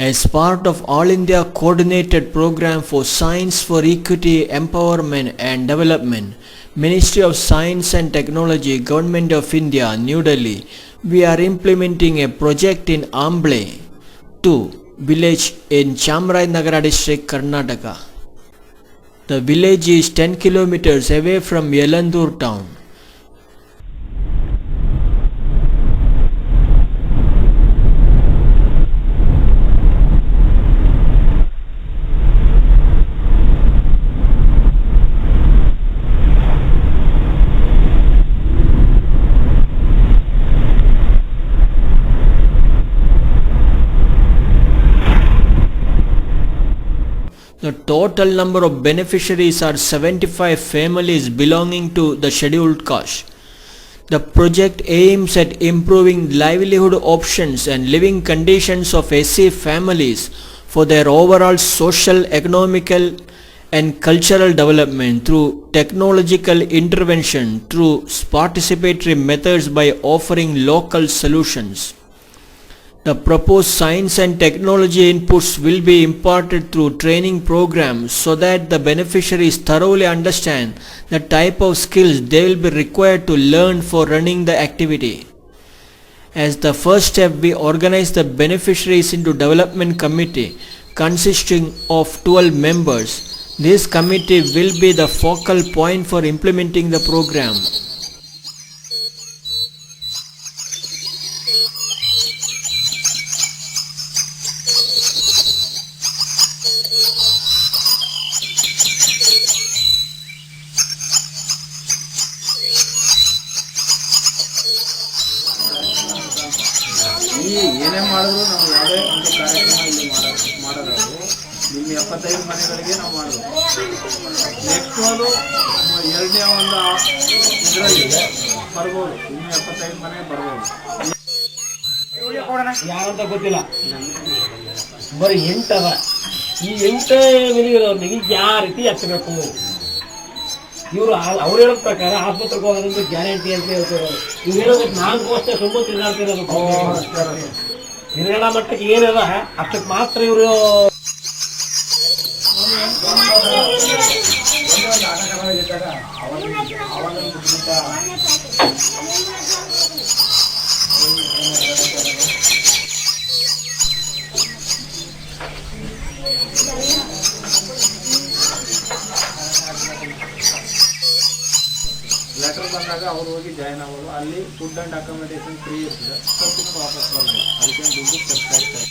As part of All India Coordinated Program for Science for Equity, Empowerment and Development, Ministry of Science and Technology, Government of India, New Delhi, we are implementing a project in Amble 2 village in Chamarajanagar district, Karnataka. The village is 10 kilometers away from Yelandur town. The total number of beneficiaries are 75 families belonging to the scheduled caste. The project aims at improving livelihood options and living conditions of SC families for their overall social, economical and cultural development through technological intervention through participatory methods by offering local solutions. The proposed science and technology inputs will be imparted through training programs so that the beneficiaries thoroughly understand the type of skills they will be required to learn for running the activity. As the first step, we organize the beneficiaries into development committee consisting of 12 members. This committee will be the focal point for implementing the program. ಏನೇ ಮಾಡಿದ್ರು ನಾವು ಯಾವುದೇ ಒಂದು ಕಾರ್ಯಕ್ರಮ ಇಲ್ಲಿ ಮಾಡೋದು ಇಲ್ಲಿ 75 ಮನೆಗಳಿಗೆ ನಾವು ಮಾಡೋದು. ನೆಕ್ಸ್ಟ್ ಅದು ಎರಡನೇ ಒಂದು ಇದರಲ್ಲಿ ಬರ್ಬೋದು, ಇನ್ನು 75 ಮನೆ ಬರ್ಬೋದು. ಯಾರಂತ ಗೊತ್ತಿಲ್ಲ, ಬರೀ 8 ಅದ. ಈ 8 ಮಿಲಿಯವ್ರಿಗೆ ಯಾವ ರೀತಿ ಹಚ್ಚಬೇಕು? ಇವರು ಅವ್ರು ಹೇಳೋ ಪ್ರಕಾರ ಆಸ್ಪತ್ರೆಗೆ ಹೋಗೋದ್ರಿಂದ ಗ್ಯಾರಂಟಿ ಅಂತ ಹೇಳ್ತಾರೆ. ಇವ್ರು ಹೇಳೋದಕ್ಕೆ 4 ವರ್ಷ ತುಂಬ ತಿರ್ಗಾಡ್ತಿರೋದು. ತಿರ್ಗಾಡ ಮಟ್ಟಕ್ಕೆ ಏನದ ಅಷ್ಟಕ್ಕೆ ಮಾತ್ರ ಇವರು ಲೆಟರ್ ಬಂದಾಗ ಅವ್ರು ಹೋಗಿ ಜಾಯ್ನ್ ಆಗೋದು. ಅಲ್ಲಿ ಫುಡ್ ಆ್ಯಂಡ್ ಅಕಾಮಿಡೇಷನ್ ಫ್ರೀ ಇರ್ತದೆ. ಸ್ವಲ್ಪ ವಾಪಸ್ ಬರೋದು, ಅದಕ್ಕೆ ದುಡ್ಡು ಖರ್ಚಾಗ್ತದೆ.